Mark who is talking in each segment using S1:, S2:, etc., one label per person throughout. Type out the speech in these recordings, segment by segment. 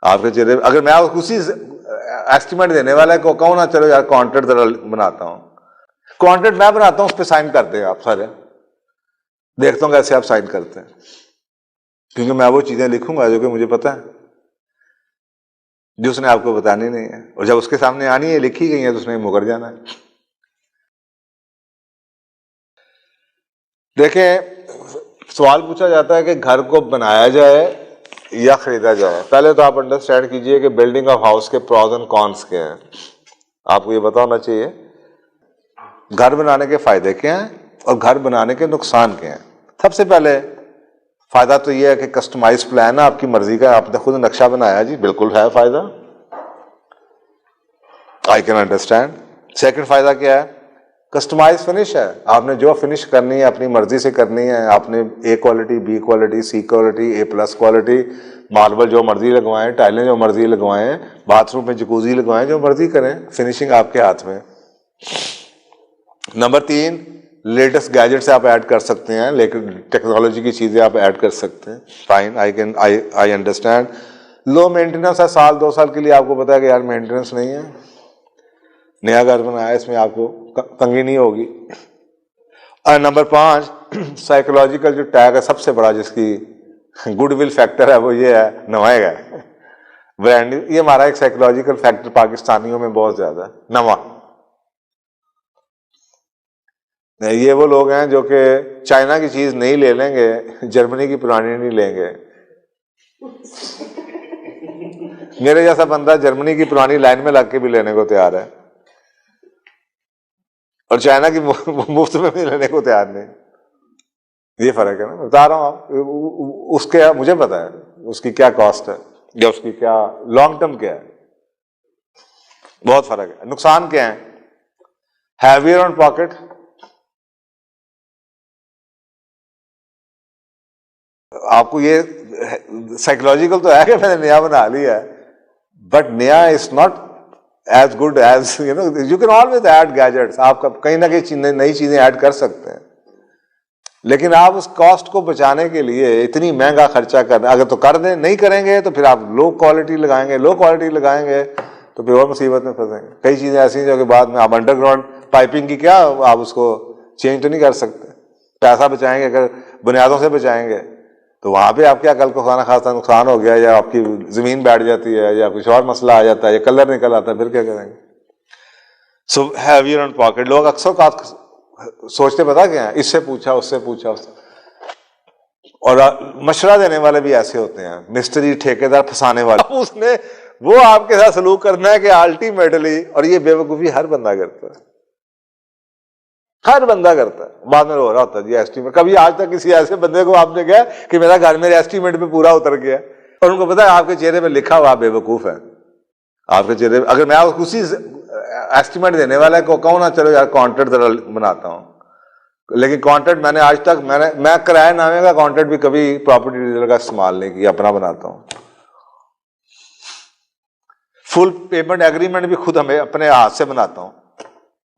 S1: आपके चेहरे, अगर मैं उसी एस्टिमेट देने वाला को कहूँ ना, चलो यार कॉन्ट्रैक्ट बनाता हूँ, कॉन्ट्रैक्ट मैं बनाता हूँ, उस पर साइन करते हैं आप सारे, देखता हूँ कैसे आप साइन करते हैं, क्योंकि मैं वो चीजें लिखूंगा जो कि मुझे पता है, जो उसने आपको बतानी नहीं है, और जब उसके सामने आनी है, लिखी गई है, तो उसने मुकर जाना है। देखें, सवाल पूछा जाता है कि घर को बनाया जाए या खरीदा जाए। पहले तो आप अंडरस्टैंड कीजिए कि बिल्डिंग ऑफ हाउस के प्रॉज एंड कॉन्स क्या हैं। आपको ये पता होना चाहिए घर बनाने के फायदे क्या हैं और घर बनाने के नुकसान क्या हैं। सबसे पहले फायदा तो ये है कि कस्टमाइज प्लान है, आपकी मर्जी का, आपने खुद नक्शा बनाया जी, बिल्कुल है फायदा, आई कैन अंडरस्टैंड। सेकंड फायदा क्या है, कस्टमाइज फिनिश है, आपने जो फिनिश करनी है अपनी मर्जी से करनी है, आपने ए क्वालिटी, बी क्वालिटी, सी क्वालिटी, ए प्लस क्वालिटी, मार्बल जो मर्जी लगवाएं, टाइलें जो मर्जी लगवाएं, बाथरूम में जकूजी लगवाएं, जो मर्जी करें, फिनिशिंग आपके हाथ में। नंबर 3, लेटेस्ट गैजेट्स आप ऐड कर सकते हैं, लेकिन टेक्नोलॉजी की चीजें आप ऐड कर सकते हैं, fine, I understand. Low maintenance है, साल 2 साल के लिए आपको पता है कि यार मेंटेनेंस नहीं है, नया घर बनाया, इसमें आपको तंगी नहीं होगी। और नंबर 5, साइकोलॉजिकल जो टैग है सबसे बड़ा, जिसकी गुडविल फैक्टर है, वो ये है नवाएगा ब्रांड। ये हमारा एक साइकोलॉजिकल फैक्टर पाकिस्तानियों में बहुत ज्यादा है, नवा। ये वो लोग हैं जो कि चाइना की चीज नहीं ले लेंगे, जर्मनी की पुरानी नहीं लेंगे। मेरे जैसा बंदा जर्मनी की पुरानी लाइन में लग के भी लेने को तैयार है, और चाइना की मुफ्त में भी लेने को तैयार नहीं। ये फर्क है ना, बता रहा हूं आप, उसके मुझे पता है उसकी क्या कॉस्ट है या उसकी क्या लॉन्ग टर्म क्या है, बहुत फर्क है। नुकसान क्या है, हैवियर ऑन पॉकेट, आपको ये साइकोलॉजिकल तो है कि मैंने नया बना लिया है, बट नया is not as good as you can always add gadgets, आप कहीं ना कहीं नई चीजें ऐड कर सकते हैं, लेकिन आप उस कॉस्ट को बचाने के लिए इतनी महंगा खर्चा करना, अगर तो कर दें, नहीं करेंगे तो फिर आप लो क्वालिटी लगाएंगे तो फिर और मुसीबत में फंसेंगे। कई चीजें ऐसी हैं जो कि बाद में आप अंडरग्राउंड पाइपिंग की क्या आप उसको चेंज तो नहीं कर सकते, पैसा बचाएंगे अगर बुनियादों से बचाएंगे, तो वहां पे आप क्या, कल को खाना खासा नुकसान हो गया, या आपकी जमीन बैठ जाती है, या कुछ और मसला आ जाता है, या कलर निकल आता है, फिर क्या करेंगे। सो हैवियर ऑन पॉकेट, लोग अक्सर सोचते पता क्या है, इससे पूछा उससे पूछा और मशवरा देने वाले भी ऐसे होते हैं, मिस्त्री ठेकेदार फंसाने वाले, उसने वो आपके साथ सलूक करना है कि अल्टीमेटली, और ये बेवकूफी हर बंदा करता है, हर बंदा करता है, बाद में रो रहा होता है जी एस्टीमेट। कभी आज तक किसी ऐसे बंदे को आपने कहा कि मेरा घर मेरे एस्टीमेट पे पूरा उतर गया, और उनको पता है आपके चेहरे पे लिखा हुआ बेवकूफ है, आपके चेहरे, अगर मैं उसी एस्टीमेट देने वाला को कहूँ ना, चलो यार कॉन्ट्रैक्ट बनाता हूँ, लेकिन कॉन्ट्रैक्ट मैंने आज तक मैं किराए नामे का कॉन्ट्रैक्ट भी कभी प्रॉपर्टी डीलर का इस्तेमाल नहीं किया, अपना बनाता हूँ। फुल पेमेंट एग्रीमेंट भी खुद हमें अपने हाथ से बनाता हूँ,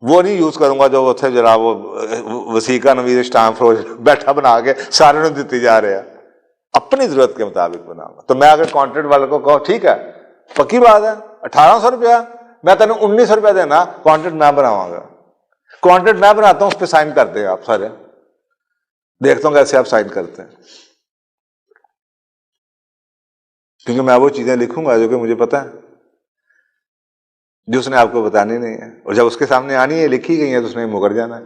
S1: वो नहीं यूज करूंगा जो उसे जरा वो वसीका नवीद स्टाम्प फरोज बैठा बना के सारे ने देते जा रहे हैं, अपनी जरूरत के मुताबिक बनाऊंगा। तो मैं अगर कॉन्ट्रैक्ट वाले को कहो ठीक है, पक्की बात है, 1800 रुपया, मैं तेन 1900 रुपया देना, कॉन्ट्रैक्ट मैं बनाऊंगा, कॉन्ट्रैक्ट मैं बनाता हूं, उस पर साइन करते हैं आप सारे, देखता हूं कैसे आप साइन करते हैं, क्योंकि मैं वो चीजें लिखूंगा जो कि मुझे पता है, जो उसने आपको बतानी नहीं है, और जब उसके सामने आनी है, लिखी गई है, तो उसने मुकर जाना है।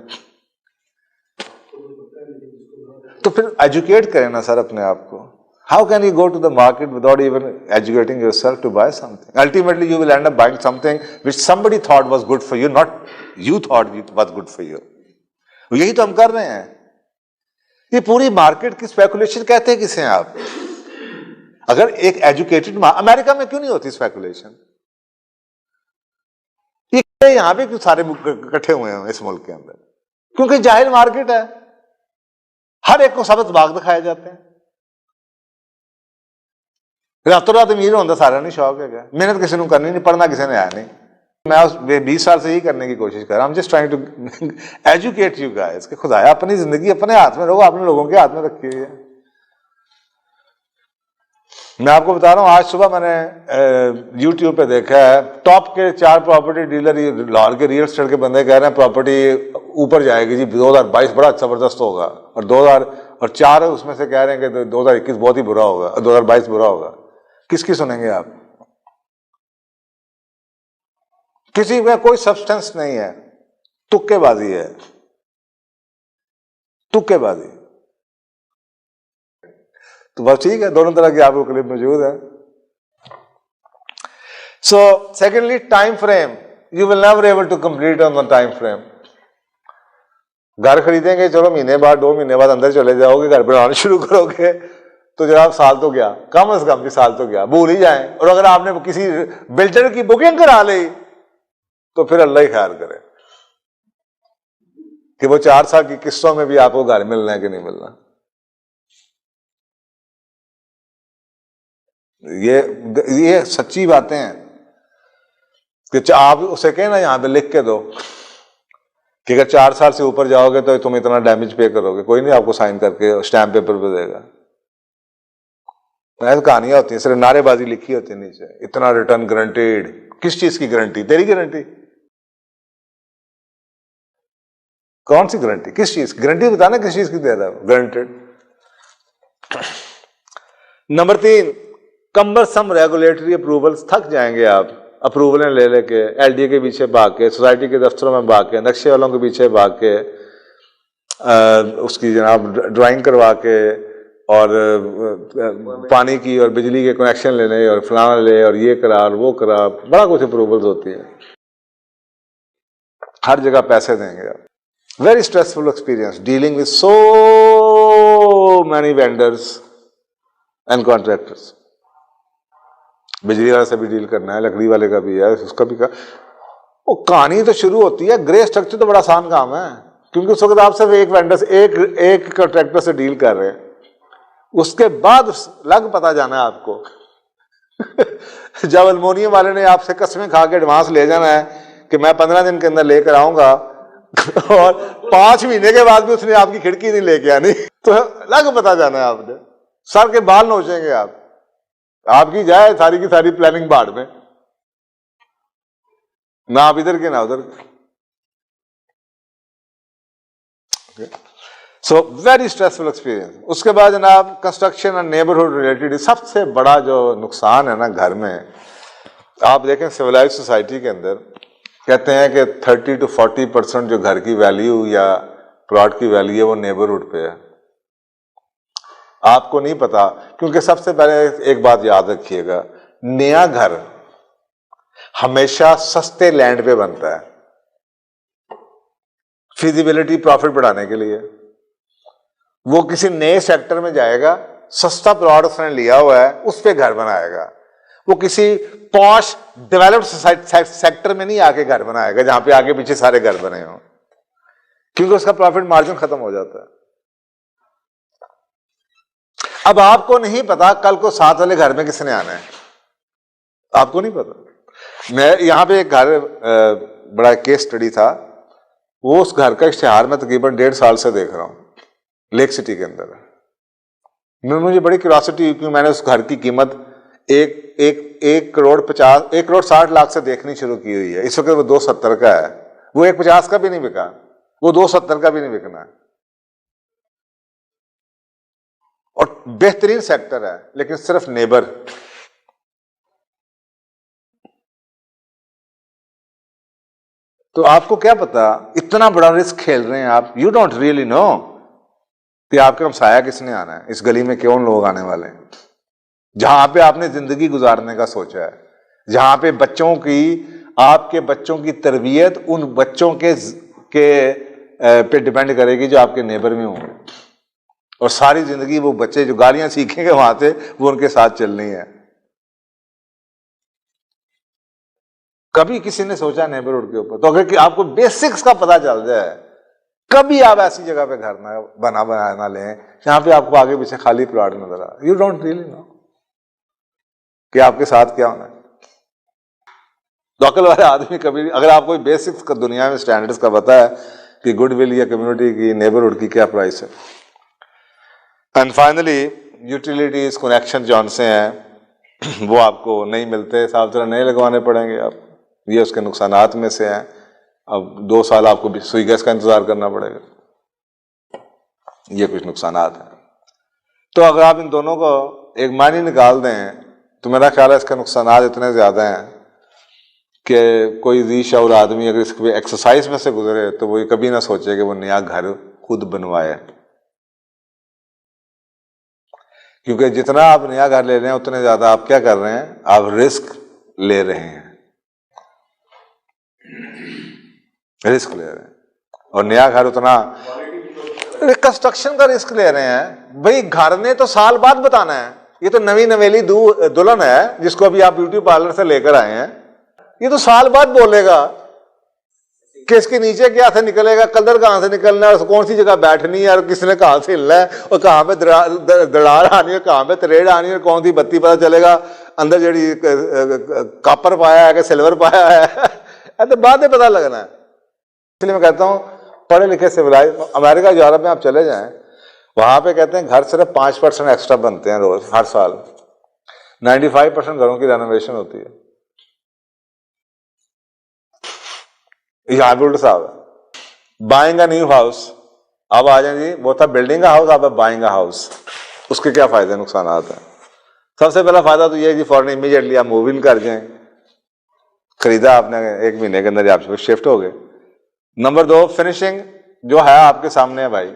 S1: तो फिर एजुकेट करें ना सर अपने आप को। How can you go to the market without even educating yourself to buy something? Ultimately you will end up buying something which somebody thought was good for you, not you thought it was good for you. यही तो हम कर रहे हैं। ये पूरी market की speculation कहते हैं किसे आप? अगर एक एजुकेटेड, अमेरिका में क्यों नहीं होती स्पेकुलेशन? यहां पे क्यों सारे इकट्ठे हुए हैं इस मुल्क के अंदर? क्योंकि जाहिल मार्केट है, हर एक को सबक बाग दिखाए जाते हैं, रातों रात अमीर होता सारा नहीं शौक है क्या? मेहनत किसी ने करनी नहीं, पढ़ना किसी ने आया नहीं। मैं 20 साल से ही करने की कोशिश कर रहा हूं, just trying to educate you guys कि खुदाया अपनी जिंदगी अपने हाथ में रखो, आपने लोगों के हाथ में रखी हुई है। मैं आपको बता रहा हूँ, आज सुबह मैंने YouTube पे देखा है, टॉप के 4 प्रॉपर्टी डीलर लाहौर के रियल एस्टेट के बंदे कह रहे हैं प्रॉपर्टी ऊपर जाएगी जी, 2022 बड़ा जबरदस्त होगा, और 2004 उसमें से कह रहे हैं कि 2021 बहुत ही बुरा होगा और 2022 बुरा होगा। किसकी सुनेंगे आप? किसी में कोई सब्सटेंस नहीं है, तुक्केबाजी है, तुक्केबाजी। तो बस ठीक है, दोनों तरह की आपको क्लिप मौजूद है। So secondly, time frame, you will never able to complete on the time frame. घर खरीदेंगे, चलो महीने बाद 2 महीने बाद अंदर चले जाओगे, घर बनाना शुरू करोगे तो जनाब साल तो गया, कम से कम भी साल तो गया, भूल ही जाए। और अगर आपने किसी बिल्डर की बुकिंग करा ली तो फिर अल्लाह ही खैर करे कि वो 4 साल की किस्तों में भी आपको घर मिलना है कि नहीं मिलना। ये सच्ची बातें हैं कि आप उसे कहें ना, यहां पे लिख के दो कि अगर 4 साल से ऊपर जाओगे तो तुम इतना डैमेज पे करोगे, कोई नहीं आपको साइन करके स्टैम्प पेपर पे देगा। ऐसी कहानियां होती हैं, सिर्फ नारेबाजी लिखी होती है नीचे, इतना रिटर्न गारंटीड। किस चीज की गारंटी? तेरी गारंटी? कौन सी गारंटी? किस चीज की गारंटी? बताना किस चीज की दे रहा है guaranteed. Number 3, cumbersome regulatory approvals. थक जाएंगे आप अप्रूवलें ले लेके, एलडीए के पीछे भाग के, सोसाइटी के दफ्तरों में भाग के, नक्शे वालों के पीछे भाग के, उसकी जनाब ड्राइंग करवा के, और पानी की और बिजली के कनेक्शन लेने और फलाना ले और ये करा और वो करा, बड़ा कुछ अप्रूवल्स होती है। हर जगह पैसे देंगे आप। Very stressful experience dealing with so many vendors and contractors. बिजली वाले से भी डील करना है, लकड़ी वाले का भी है, उसका भी वो कहानी तो शुरू होती है। ग्रे स्ट्रक्चर तो बड़ा आसान काम है, क्योंकि उस वक्त आप सिर्फ एक वेंडर से, एक कॉन्ट्रैक्टर से डील कर रहे हैं। उसके बाद लग पता जाना है आपको जब अल्मोनियम वाले ने आपसे कस्में खा के एडवांस ले जाना है कि मैं 15 दिन के अंदर लेकर आऊंगा और 5 महीने के बाद भी उसने आपकी खिड़की नहीं लेके आनी, तो लग पता जाना है आपने। सर के बाल नोचेंगे आप, आपकी जाए सारी की सारी प्लानिंग बाढ़ में, ना आप इधर के ना उधर के। So very stressful experience. उसके बाद जनाब कंस्ट्रक्शन और नेबरहुड रिलेटेड सबसे बड़ा जो नुकसान है ना घर में, आप देखें सिविलाइज सोसाइटी के अंदर कहते हैं कि 30 to 40% जो घर की वैल्यू या प्लॉट की वैल्यू है वो नेबरहुड पे है। आपको नहीं पता, क्योंकि सबसे पहले एक बात याद रखिएगा, नया घर हमेशा सस्ते लैंड पे बनता है, फिजिबिलिटी प्रॉफिट बढ़ाने के लिए। वो किसी नए सेक्टर में जाएगा, सस्ता प्लॉट उसने लिया हुआ है, उस पे घर बनाएगा। वो किसी पॉश डेवलप्ड सेक्टर में नहीं आके घर बनाएगा जहां पे आगे पीछे सारे घर बने हों, क्योंकि उसका प्रॉफिट मार्जिन खत्म हो जाता है। अब आपको नहीं पता कल को साथ वाले घर में किसने आना है, आपको नहीं पता। मैं यहां पे एक घर, बड़ा केस स्टडी था, वो उस घर का इश्तिहार मैं तकरीबन 1.5 साल से देख रहा हूं लेक सिटी के अंदर। मुझे बड़ी क्यूरियोसिटी हुई, क्योंकि मैंने उस घर की कीमत 1 करोड़ 60 लाख से देखनी शुरू की हुई है। इस वक्त वो 270 का है, वो 150 का भी नहीं बिका, वो 270 का भी नहीं बिकना है। और बेहतरीन सेक्टर है, लेकिन सिर्फ नेबर। तो आपको क्या पता, इतना बड़ा रिस्क खेल रहे हैं आप, यू डोंट रियली नो कि आपके हमसाया किसने आना है, इस गली में कौन लोग आने वाले हैं। जहां पे आपने जिंदगी गुजारने का सोचा है, जहां पे बच्चों की, आपके बच्चों की तरबियत उन बच्चों के पे डिपेंड करेगी जो आपके नेबर में होंगे, और सारी जिंदगी वो बच्चे जो गालियां सीखेंगे वहां से, वो उनके साथ चलनी है। कभी किसी ने सोचा नेबरहुड के ऊपर? तो अगर आपको बेसिक्स का पता चल जाए, कभी आप ऐसी जगह पे घर ना लें जहां पे आपको आगे पीछे खाली प्लॉट नजर आ, यू डोंट रियली नो कि आपके साथ क्या होना है। लोकल वाले आदमी कभी, अगर आपको बेसिक्स का दुनिया में स्टैंडर्ड्स का पता है कि गुडविल या कम्युनिटी की, नेबरहुड की क्या प्राइस है। एंड फाइनली यूटिलिटीज कनेक्शन जौन से हैं वो आपको नहीं मिलते, साफ तरह नए लगवाने पड़ेंगे आप, ये उसके नुकसानात में से हैं। अब 2 साल आपको सुई गैस का इंतजार करना पड़ेगा, ये कुछ नुकसानात हैं। तो अगर आप इन दोनों को एक मायने निकाल दें तो मेरा ख्याल है इसके नुकसानात इतने ज़्यादा हैं कि कोई जी शऊर आदमी अगर इसके एक्सरसाइज में से गुजरे तो वो कभी ना सोचे कि वो नया घर खुद बनवाए, क्योंकि जितना आप नया घर ले रहे हैं उतने ज़्यादा आप क्या कर रहे हैं, आप रिस्क ले रहे हैं, रिस्क ले रहे हैं। और नया घर उतना रिकंस्ट्रक्शन का रिस्क ले रहे हैं। भाई घर ने तो साल बाद बताना है, ये तो नवी नवेली दुल्हन है जिसको अभी आप ब्यूटी पार्लर से लेकर आए हैं, ये तो साल बाद बोलेगा कि इसके नीचे क्या से निकलेगा, कलर कहां से निकलना है, कौन सी जगह बैठनी है, और किसने कहां से हिलना है, और कहां पे दरार आनी है, कहां पे तरेड़ आनी है, कौन सी बत्ती पता चलेगा अंदर जड़ी कापर पाया है कि सिल्वर पाया है तो बाद में पता लगना है। इसलिए मैं कहता हूं पढ़े लिखे सिविलाइज अमेरिका यूरोप में आप चले जाएं, वहां पे कहते हैं घर सिर्फ 5% एक्स्ट्रा बनते हैं रोज, हर साल 95% घरों की रेनोवेशन होती है। यहां पे उल्टा साहब है, बाइंग अ न्यू हाउस, अब आ जाए जी, वो था बिल्डिंग हाउस, अब बाइंग हाउस, उसके क्या फायदे नुकसान हैं। सबसे पहला फायदा तो ये है जी फॉरन इमीडिएटली आप मूव इन कर जाएं, खरीदा आपने 1 महीने के अंदर आप शिफ्ट हो गए। नंबर 2 फिनिशिंग जो है आपके सामने है भाई,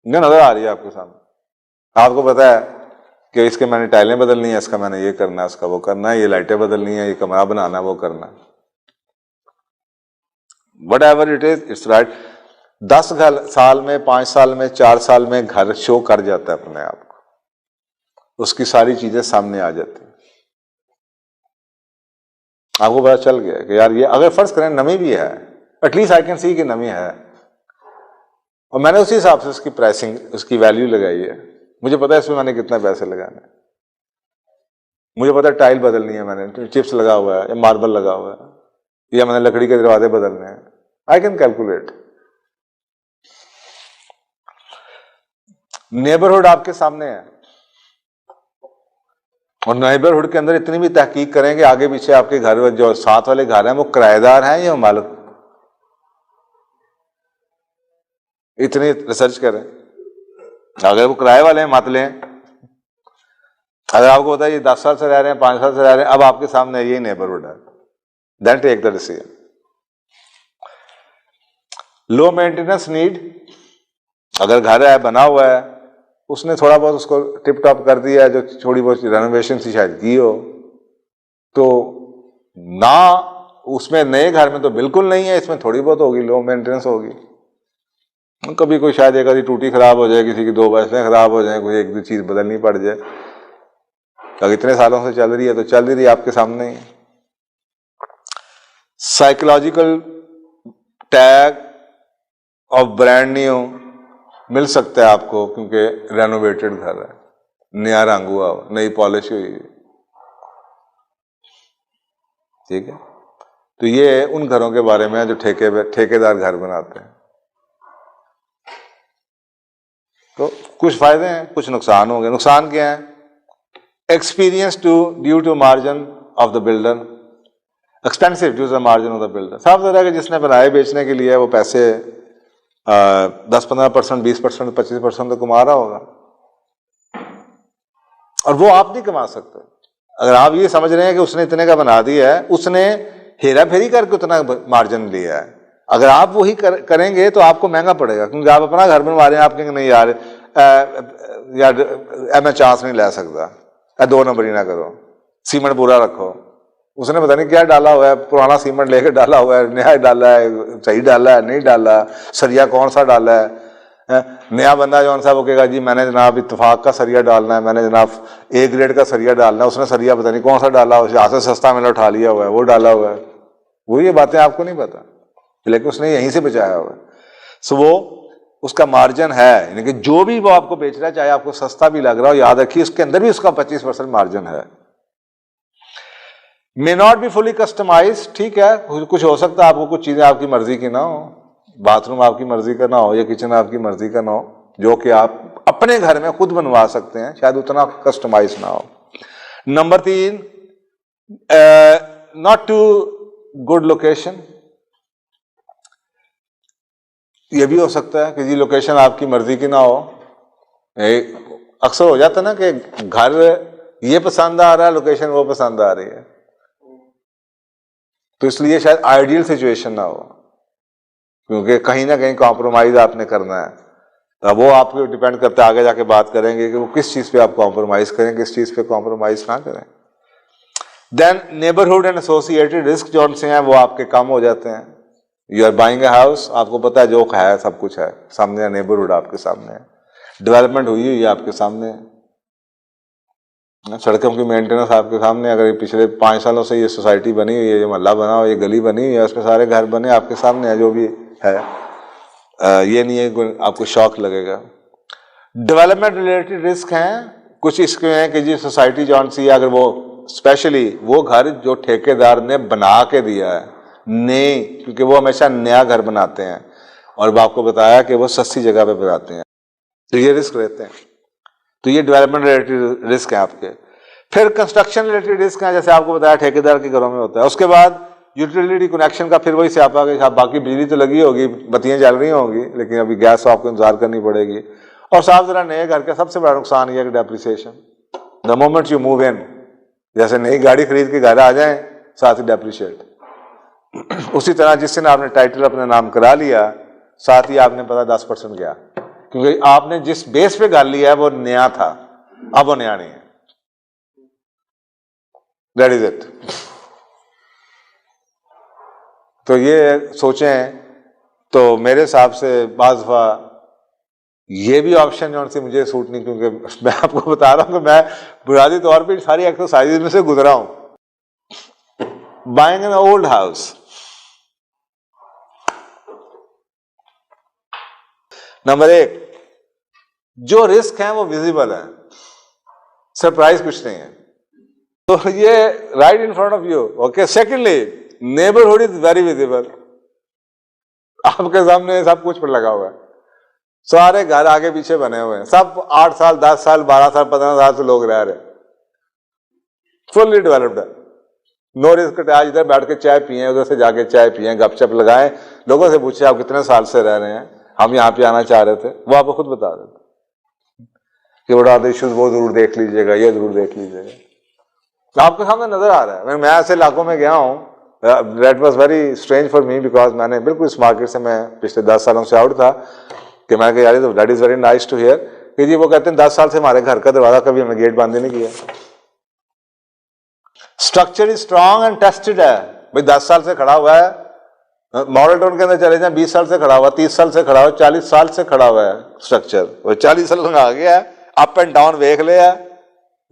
S1: नजर आ रही है आपके सामने, आपको पता है कि इसके मैंने टाइलें बदलनी है, इसका मैंने ये करना है, इसका वो करना है, ये लाइटें बदलनी है, ये कमरा बनाना है, वो करना है, what ever it is it's right. 10 साल में, 5 साल में, 4 साल में घर शो कर जाता है अपने आप को, उसकी सारी चीजें सामने आ जाती है, आपको पता चल गया कि यार ये अगर फर्ज करें नमी भी है, एटलीस्ट आई कैन सी कि नमी है, और मैंने उसी हिसाब से उसकी प्राइसिंग, उसकी वैल्यू लगाई है, मुझे पता है इसमें मैंने कितना पैसे लगाने, मुझे पता है टाइल बदलनी है, मैंने चिप्स लगा हुआ है या मार्बल लगा हुआ है या मैंने लकड़ी के दरवाजे बदलने हैं, आई कैन कैलकुलेट। नेबरहुड आपके सामने है, और नेबरहुड के अंदर इतनी भी तहकीक करें कि आगे पीछे आपके घर जो साथ वाले घर हैं वो किराएदार हैं या मालिक, इतनी रिसर्च करें। अगर वो किराए वाले हैं मत लें, अगर आपको पता है ये 10 साल से रह रहे हैं, 5 साल से रह रहे हैं, अब आपके सामने यही नेबरहुड है, then take the decision. Low maintenance need, अगर घर है बना हुआ है, उसने थोड़ा बहुत उसको टिप टॉप कर दिया है, जो थोड़ी बहुत रेनोवेशन सी शायद की हो, तो ना उसमें नए घर में तो बिल्कुल नहीं है, इसमें थोड़ी बहुत होगी, लो मेंटेनेंस होगी, कभी कोई शायद एक आधी टूटी खराब हो जाए, किसी की 2 बसें खराब हो जाए, कोई एक दो चीज बदलनी पड़ जाए, अगर इतने सालों से चल रही है तो चल रही है आपके सामने ही। Psychological tag of brand new मिल सकता है आपको, क्योंकि रेनोवेटेड घर है, नया रंग हुआ, नई पॉलिश हुई, ठीक है। तो ये उन घरों के बारे में है जो ठेकेदार घर बनाते हैं। तो कुछ फायदे हैं, कुछ नुकसान होंगे। नुकसान क्या है? Experience due to margin of the builder, expensive due to the margin of the builder. साफ तरह कि जिसने बनाए बेचने के लिए वो पैसे 10-15%, 20%, 25% तो कमा रहा होगा, और वो आप नहीं कमा सकते। अगर आप ये समझ रहे हैं कि उसने इतने का बना दिया है, उसने हेरा फेरी करके उतना मार्जिन लिया है, अगर आप वही करेंगे तो आपको महंगा पड़ेगा, क्योंकि आप अपना घर बनवा रहे हैं, आप कहेंगे नहीं यार मैं चांस नहीं ले सकता, 2 नंबरी ना करो, सीमेंट पूरा रखो। उसने पता नहीं क्या डाला हुआ है, पुराना सीमेंट लेकर डाला हुआ है, नया डाला है, सही डाला है, नहीं डाला, सरिया कौन सा डाला है। नया बंदा जौन सा वो कहेगा जी मैंने जनाब इत्तेफाक का सरिया डालना है, मैंने जनाब A ग्रेड का सरिया डालना है, उसने सरिया पता नहीं कौन सा डाला, यहाँ से सस्ता मैंने उठा लिया हुआ है, वो डाला हुआ है। वो ये बातें आपको नहीं पता, लेकिन उसने यहीं से बचाया हुआ है। सो वो उसका मार्जिन है, यानी कि जो भी वो आपको बेच रहा है, चाहे आपको सस्ता भी लग रहा हो, याद रखिए उसके अंदर भी उसका 25% मार्जिन है। May not be fully customise, ठीक है, कुछ हो सकता है आपको कुछ चीजें आपकी मर्जी की ना हो, बाथरूम आपकी मर्जी का ना हो या किचन आपकी मर्जी का ना हो, जो कि आप अपने घर में खुद बनवा सकते हैं, शायद उतना कस्टमाइज ना हो। नंबर 3, नॉट टू गुड लोकेशन। ये भी हो सकता है कि जी लोकेशन आपकी मर्जी की ना हो। अक्सर हो जाता है ना कि घर ये पसंद आ रहा है, लोकेशन वो पसंद आ रही है, तो इसलिए शायद आइडियल सिचुएशन ना हो, क्योंकि कहीं ना कहीं कॉम्प्रोमाइज आपने करना है। अब वो आपको डिपेंड करता है, आगे जाके बात करेंगे कि वो किस चीज पे आप कॉम्प्रोमाइज करें, किस चीज पे कॉम्प्रोमाइज ना करें। Then neighbourhood and associated risk जो से हैं वो आपके कम हो जाते हैं। You are buying a house, आपको पता है जो है सब कुछ है सामने, नेबरहुड आपके सामने है, डेवलपमेंट हुई है आपके सामने है, सड़कों की मेंटेनेंस आपके सामने। अगर पिछले 5 सालों से ये सोसाइटी बनी हुई है, ये मोहल्ला बना हुआ, ये गली बनी हुई है, उसमें सारे घर बने आपके सामने है, जो भी है। ये नहीं है आपको शौक लगेगा। डेवलपमेंट रिलेटेड रिस्क हैं कुछ इसके हैं कि जी सोसाइटी जौन सी है, अगर वो स्पेशली वो घर जो ठेकेदार ने बना के दिया है नहीं, क्योंकि वो हमेशा नया घर बनाते हैं और आपको बताया कि वो सस्ती जगह पे बनाते हैं, तो ये रिस्क रहते हैं। तो ये डेवलपमेंट रिलेटेड रिस्क है आपके। फिर कंस्ट्रक्शन रिलेटेड रिस्क है, जैसे आपको बताया ठेकेदार के घरों में होता है। उसके बाद यूटिलिटी कनेक्शन का फिर वही स्यापा कि बाकी बिजली तो लगी होगी, बत्तियां जल रही होंगी, लेकिन अभी गैस आपको इंतजार करनी पड़ेगी। और साफ जरा नए घर का सबसे बड़ा नुकसान ये है कि depreciation, the moment you move in, जैसे नई गाड़ी खरीद के घर आ जाए साथ ही डेप्रिशिएट। उसी तरह जिस दिन आपने टाइटल अपने नाम करा लिया, साथ ही आपने पता 10% गया, क्योंकि आपने जिस बेस पे घर लिया है वो नया था, अब वो नया नहीं है। That is it. तो ये सोचें, तो मेरे हिसाब से बाज़ दफा ये भी ऑप्शन जो से मुझे सूट नहीं, क्योंकि मैं आपको बता रहा हूं कि मैं बुनियादी तौर पे सारी एक्सरसाइज में से गुजरा हूं। Buying an old house, number 1, जो रिस्क है वो विजिबल है, सरप्राइज कुछ नहीं है, तो ये right in front of you. Okay. Secondly, neighbourhood is very visible, आपके सामने सब कुछ पर लगा हुआ है, सारे घर आगे पीछे बने हुए हैं, सब 8 साल 10 साल 12 साल 15 साल से लोग रह रहे हैं, फुल्ली डेवलप्ड है। No risk. आज इधर बैठ के चाय पिए, उधर से जाके चाय पिए, गपशप लगाएं, लोगों से पूछे आप कितने साल से रह रहे हैं, हम यहाँ पे आना चाह रहे थे, वो आपको खुद बता रहे थे कि बड़ा इश्यूज वो जरूर देख लीजिएगा, ये जरूर देख लीजिएगा, आपके सामने नजर आ रहा है। मैं ऐसे इलाकों में गया हूँ, that was very strange for me, because मैंने बिल्कुल इस मार्केट से मैं पिछले 10 सालों से आउट था, कि मैं कहा यार that is very nice to hear कि जी वो कहते हैं 10 साल से हमारे घर का दरवाजा कभी हमने गेट बंद नहीं किया। Structure is strong and tested है भाई, 10 साल से खड़ा हुआ है। मॉडल टाउन के अंदर चले जाए, 20 साल से खड़ा हुआ, 30 साल से खड़ा हुआ, 40 साल से खड़ा हुआ है स्ट्रक्चर, वो 40 साल लगा गया है, अप एंड डाउन देख लिया,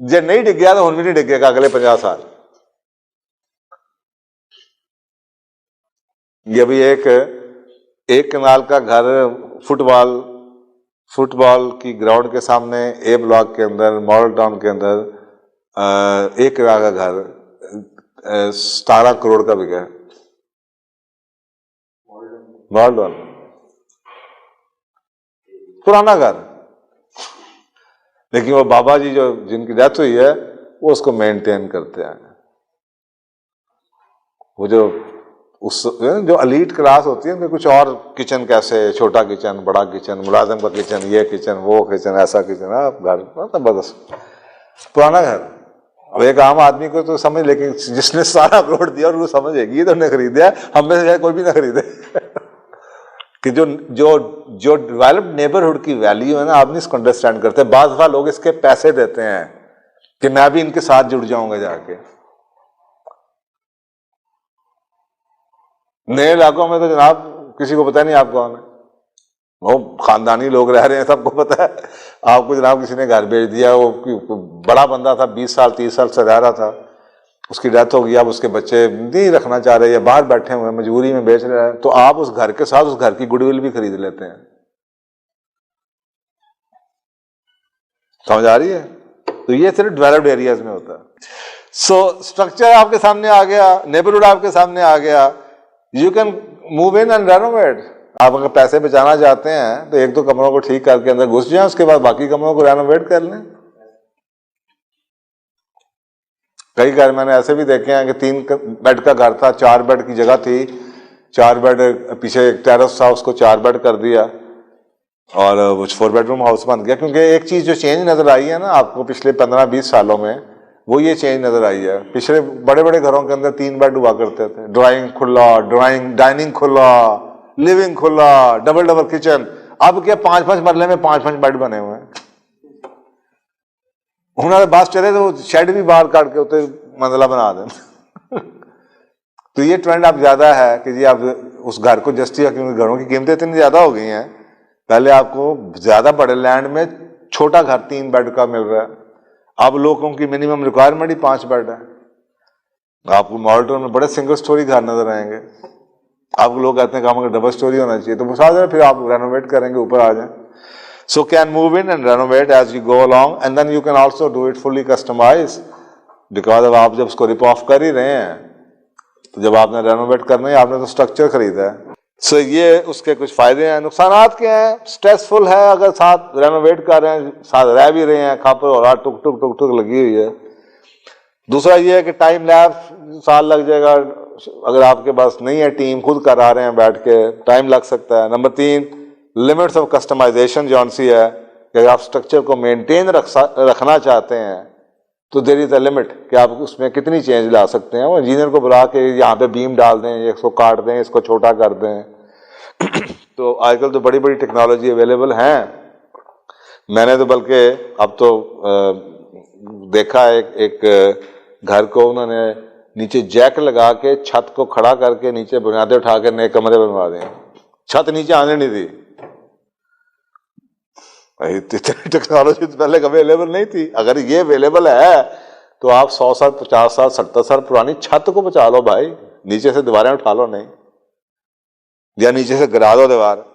S1: जे नहीं डिग गया तो हुन भी नहीं डिगेगा अगले 50 साल। ये भी एक कनाल का घर फुटबॉल की ग्राउंड के सामने, ए ब्लॉक के अंदर, मॉडल टाउन के अंदर, एक कनाल का घर 17 करोड़ का बिका है, मॉडल टाउन, पुराना घर। लेकिन वो बाबा जी जो जिनकी डेथ हुई है वो उसको मेंटेन करते हैं। वो जो अलीट क्लास होती है उनके कुछ और किचन, कैसे छोटा किचन, बड़ा किचन, मुलाजिम का किचन, ये किचन, वो किचन, ऐसा किचन, घर जबरदस्त पुराना घर। अब एक आम आदमी को तो समझ, लेकिन जिसने सारा करोड़ दिया और वो समझेगी तो उन्हें खरीदा, हम में से कोई भी ना खरीदे। कि जो डेवलप्ड नेबरहुड की वैल्यू है ना, आप नहीं इसको अंडरस्टैंड करते। बाज़ दफा लोग इसके पैसे देते हैं कि मैं भी इनके साथ जुड़ जाऊंगा जाके। नए इलाकों में तो जनाब किसी को पता नहीं आप कौन है, वो खानदानी लोग रह रहे हैं, सबको पता है। आपको जनाब किसी ने घर भेज दिया, वो बड़ा बंदा था, 20 साल 30 साल से रह रहा था, उसकी डेथ हो गई, अब उसके बच्चे नहीं रखना चाह रहे या बाहर बैठे हुए मजबूरी में बेच रहे हैं, तो आप उस घर के साथ उस घर की गुडविल भी खरीद लेते हैं। समझ आ रही है? तो ये सिर्फ डेवलप्ड एरियाज में होता है। सो स्ट्रक्चर आपके सामने आ गया, नेबरहुड आपके सामने आ गया, you can move in and renovate. आप अगर पैसे बचाना चाहते हैं तो एक दो कमरों को ठीक करके अंदर घुस जाएं, उसके बाद बाकी कमरों को रेनोवेट कर लें। कई घर मैंने ऐसे भी देखे हैं कि 3 बेड का घर था, 4 बेड की जगह थी, 4 बेड पीछे एक टेरेस था, उसको 4 बेड कर दिया और वो 4 बेडरूम हाउस बन गया। क्योंकि एक चीज जो चेंज नजर आई है ना आपको पिछले 15-20 सालों में, वो ये चेंज नजर आई है। पिछले बड़े बड़े घरों के अंदर 3 बेड हुआ करते थे, ड्राइंग खुला, डाइनिंग खुला, लिविंग खुला, डबल किचन। अब क्या 5-5 मरले में 5-5 बेड बने हुए हैं। उन्होंने बस चले तो शेड भी बाहर काट के उसे मंजिला बना दें। तो ये ट्रेंड अब ज्यादा है कि जी आप उस घर को जस्टिफाई, क्योंकि घरों की कीमतें इतनी ज्यादा हो गई हैं। पहले आपको ज्यादा बड़े लैंड में छोटा घर 3 बेड का मिल रहा है, अब लोगों की मिनिमम रिक्वायरमेंट ही 5 बेड है। आपको मॉडल में बड़े सिंगल स्टोरी घर नजर आएंगे। आपको लोग कहते हैं कि हमें डबल स्टोरी होना चाहिए, तो बता दें फिर आप रेनोवेट करेंगे, ऊपर आ जाए। So can move in and renovate as you go along, and then you can also do it fully customized, because अब आप जब उसको रिप ऑफ कर ही रहे हैं तो जब आपने रेनोवेट करना है, आपने तो स्ट्रक्चर खरीदा है। सो ये उसके कुछ फायदे हैं। नुकसानात क्या हैं? स्ट्रेसफुल है, अगर साथ रेनोवेट कर रहे हैं, साथ रह भी रहे हैं, खापर और हाथ टुक टुक टुक टुक लगी हुई है। दूसरा ये है कि टाइम लैप्स साल लग जाएगा, अगर आपके पास नहीं है टीम, खुद करा रहे हैं बैठ के, टाइम लग सकता है। नंबर 3, लिमिट्स ऑफ कस्टमाइजेशन जौन सी है कि आप स्ट्रक्चर को मेंटेन रखना चाहते हैं तो देयर इज अ लिमिट कि आप उसमें कितनी चेंज ला सकते हैं। वो इंजीनियर को बुला के यहाँ पे बीम डाल दें, इसको काट दें, इसको छोटा कर दें। तो आजकल तो बड़ी बड़ी टेक्नोलॉजी अवेलेबल हैं। मैंने तो बल्कि अब तो देखा एक घर को उन्होंने नीचे जैक लगा के छत को खड़ा करके नीचे बुनियादें उठा के नए कमरे बनवा दें, छत नीचे आने नहीं दी। टेक्नोलॉजी तो पहले अवेलेबल नहीं थी। अगर ये अवेलेबल है तो आप 100 साल, 50 साल, 70 साल पुरानी छत को बचा लो भाई, नीचे से दीवारें उठा लो नहीं, या नीचे से गिरा दो दीवार,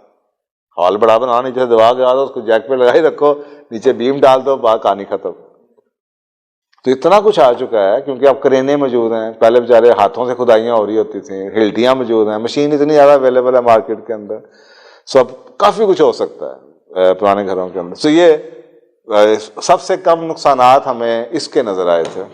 S1: हॉल बड़ा बना, नीचे से दीवार गिरा दो, उसको जैक पे लगाई रखो, नीचे बीम डाल दो, बात कहानी खत्म। तो इतना कुछ आ चुका है क्योंकि अब क्रेनें मौजूद हैं। पहले बेचारे हाथों से खुदाइयाँ हो रही होती थी, हिल्टियाँ मौजूद हैं, मशीन इतनी ज़्यादा अवेलेबल है मार्केट के अंदर। सो अब काफ़ी कुछ हो सकता है पुराने घरों के अंदर। सो ये सबसे कम नुकसानात हमें इसके नज़र आए थे।